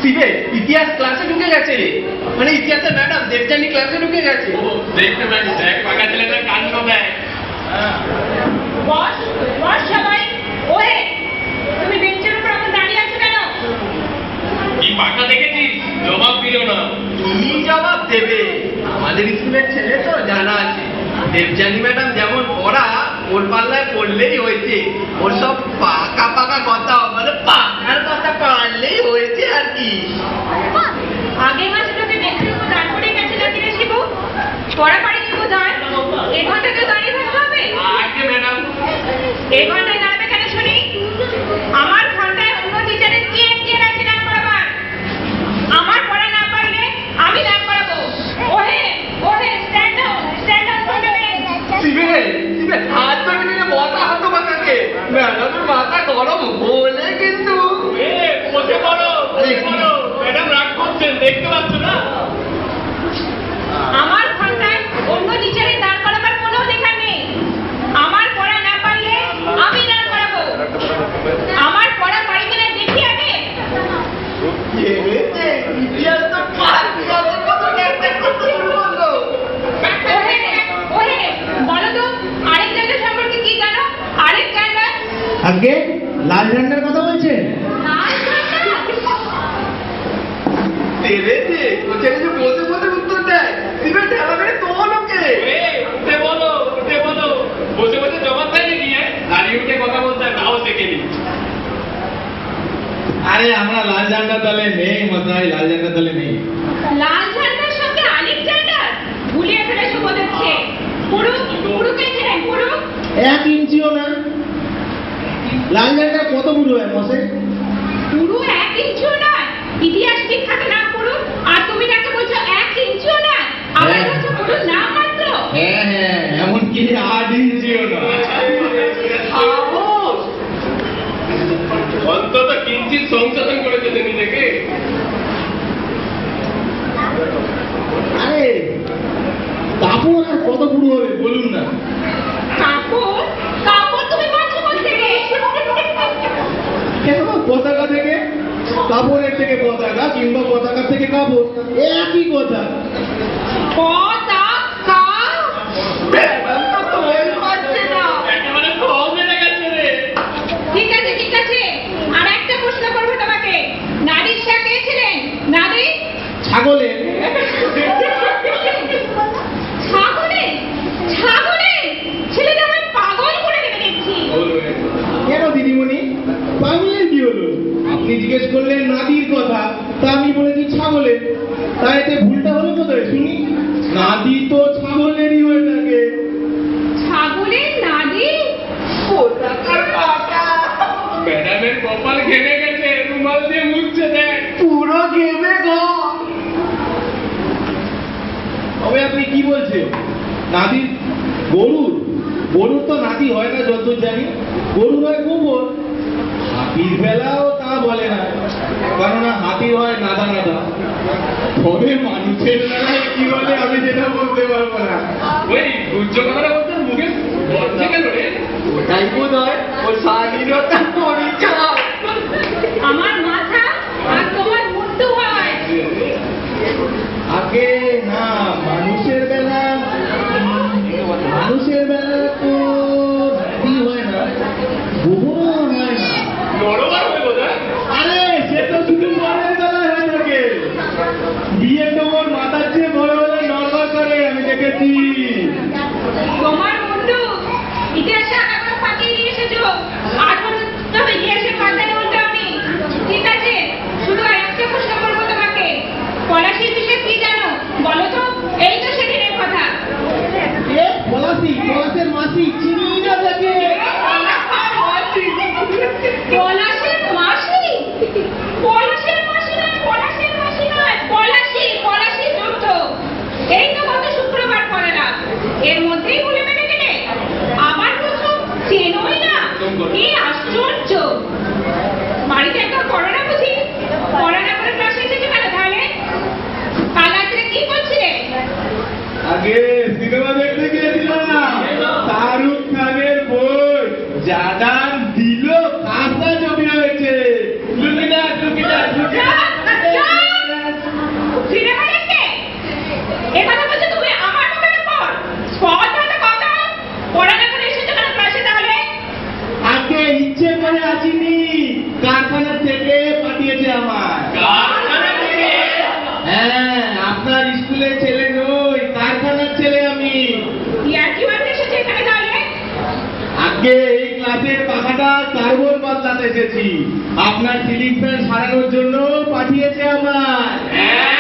শিবে ইতিহাস ক্লাসে ঢুকে গেছে রে, মানে ইতিহাসের ম্যাডাম দেবযানী ক্লাসে ঢুকে গেছে। দেখতে পাচ্ছি, দেখ পাকা ছেলেটা কাণ্ড দেয়। বস বস সবাই, ওহে তুমি বেঞ্চের উপর এখন দাঁড়িয়ে আছো কেন? কি পাকা দেখেছিস? জবাব দিল না। কি জবাব দেবে? আমাদের স্কুলের ছেলে তো জানা আছে, দেবযানী ম্যাডাম যেমন পড়া ওর পাল্লায় পড়লেই হয়েছে। ওর সব পাকা পাকা কথা, মানে পাকার কথা পারলেই হয়েছে আর কি। আগে মাসে তোকে বেঞ্চের উপর দাঁড় করে গেছে নাকি রে শিবু? পড়া পারিনি বোধহয়। এ ঘন্টাকে দাঁড়িয়ে থাকতে হবে? আগে ম্যাডাম, এই ঘন্টায় দাঁড়াবে কেন শুনি? আমার ঘন্টায় অন্য টিচারের কি এখতিয়ার আছে নাম করাবার? আমার পড়া না পারলে আমি নাম করাবো। ওহে ওহে stand down from the bench. শিবে শিবে হাত ধরে নিয়ে বসা হতো মাথাকে, ম্যাডামের মাথা গরম হলে কিন্তু। বসে পড়ো, বসে পড়ো। ম্যাডাম রাগ করছেন, দেখতে পাচ্ছ না? আমার ঘন্টায় অন্য টিচারের দাঁড় করাবার কোনো অধিকার নেই। আমার পড়া না পারলে আমি দাঁড় করাবো। আমার পড়া পারি কিনা দেখি আগে। ইতিহাস তো পাঁচ বছর একটা করতে শুরু করলো। ওহে ওহে বলো তো আরেক জায়গা সম্পর্কে কি জানো? আরেক জায়গা আগে লাল ঝান্ডার কথা বলছে। লাল ঝান্ডা। তেরেছে ও ছেলে যে বসে বসে উত্তর দেয়, শিবে ঠেলা মেরে তোমার লোকে। উঠে বলো, উঠে বলো। বসে বসে জবাব দেয় নাকি? দাঁড়িয়ে উঠে কথা বলতে হয়, তাও শেখেনি। আরে আমরা লাল ঝান্ডার দলে নেই মশাই, লাল ঝান্ডার দলে নেই। লাল ঝান্ডার সঙ্গে আরেক জায়গা ভুলিয়ে ফেলেছো বোধ হচ্ছে। পুরু পুরু কে ছিলেন? পুরু 1 ইঞ্চিও না। লাল ঝান্ডা কত বুড়ো হয় মশাই? পুরু 1 ইঞ্চিও নয়। ইতিহাস ঠিক থাকে না পুরু, আর তুমি তাকে বলছো 1 ইঞ্চিও নয়, আবার হ্যাঁ। বলছো পুরু নাম মাত্র। হ্যাঁ হ্যাঁ, এমনকি 8 ইঞ্চিও না। খামোশ। অন্তত কিঞ্চিত সংশোধন করেছে নিজেকে। আরে কাপড় আর কত বুড়ো হবে বলুন না। কাপড় কাপড় তুমি পাচ্ছ কোথা থেকে? কেন পতাকা থেকে? কাপড়ের থেকে পতাকা কিংবা পতাকা থেকে কাপড়, একই কথা। পতাকা। ম্যাডাম তো তোল পাচ্ছে না। একেবারে সব মেরে গেছে রে। ঠিক আছে ঠিক আছে, আর একটা প্রশ্ন করবো তোমাকে। নারীর শাহ কে ছিলেন? নারী ছাগলের। ছাগলে ছাগলে ছেলেটা আমায় পাগল করে দেবে দেখছি। কেন দিদিমণি, পাগলের কি হলো? আপনি জিজ্ঞেস করলেন নাদির কথা, তা আমি বলেছি ছাগলের। তা এতে ভুলটা হলো কোথায় শুনি? নাদি তো ছাগলেরই হয়ে থাকে। ছাগলের নারী? পতাকার পাকা ম্যাডামের কপাল ঘেমে গেছে, রুমাল দিয়ে মুছছে দেখ। পুরো ঘেমে গো। তবে আপনি কি বলছেন? নাদির গরুর গরুর তো নাতি হয় না যতদূর জানি, গরুর হয় গোবর। হাতির বেলাও তা বলে না, কেননা হাতির হয় নাদা নাদা। তবে মানুষের বেলায় কি বলে আমি যেটা বলতে পারবো না। ওই গুজ্জ কথাটা বলতে মুখে বলছে কেন রে? ওটাই বোধ হয় ও স্বাধীনতা পরীক্ষা। আমার মাথা আর তোমার মুন্ডু হয়। আগে না, মানুষের বেলা তো নাতি হয় না, গোবরও হয় না। নরবার হয়ে বোধ হয়। আরে সে তো শুধু বরের বেলায় হয়ে থাকে। বিয়ে তো ওর মাথার চেয়ে বড় হলে নড়বড় করে, আমি দেখেছি। তোমার মুন্ডু ইতিহাসে আগাগোড়া ফাটিয়ে নিয়ে এসেছো। আর তবে কারখানার থেকে পাঠিয়েছে আমার। কারখানা থেকে? হ্যাঁ, আপনার স্কুলের ছেলে নই, কারখানার ছেলে আমি। ইয়ার্কি মারতে এসেছে এখানে তাহলে? আগে এই ক্লাসের পাখাটা কার্বন বদলাতে এসেছি, আপনার সিলিং ফ্যান সারানোর জন্য পাঠিয়েছে আমার। হ্যাঁ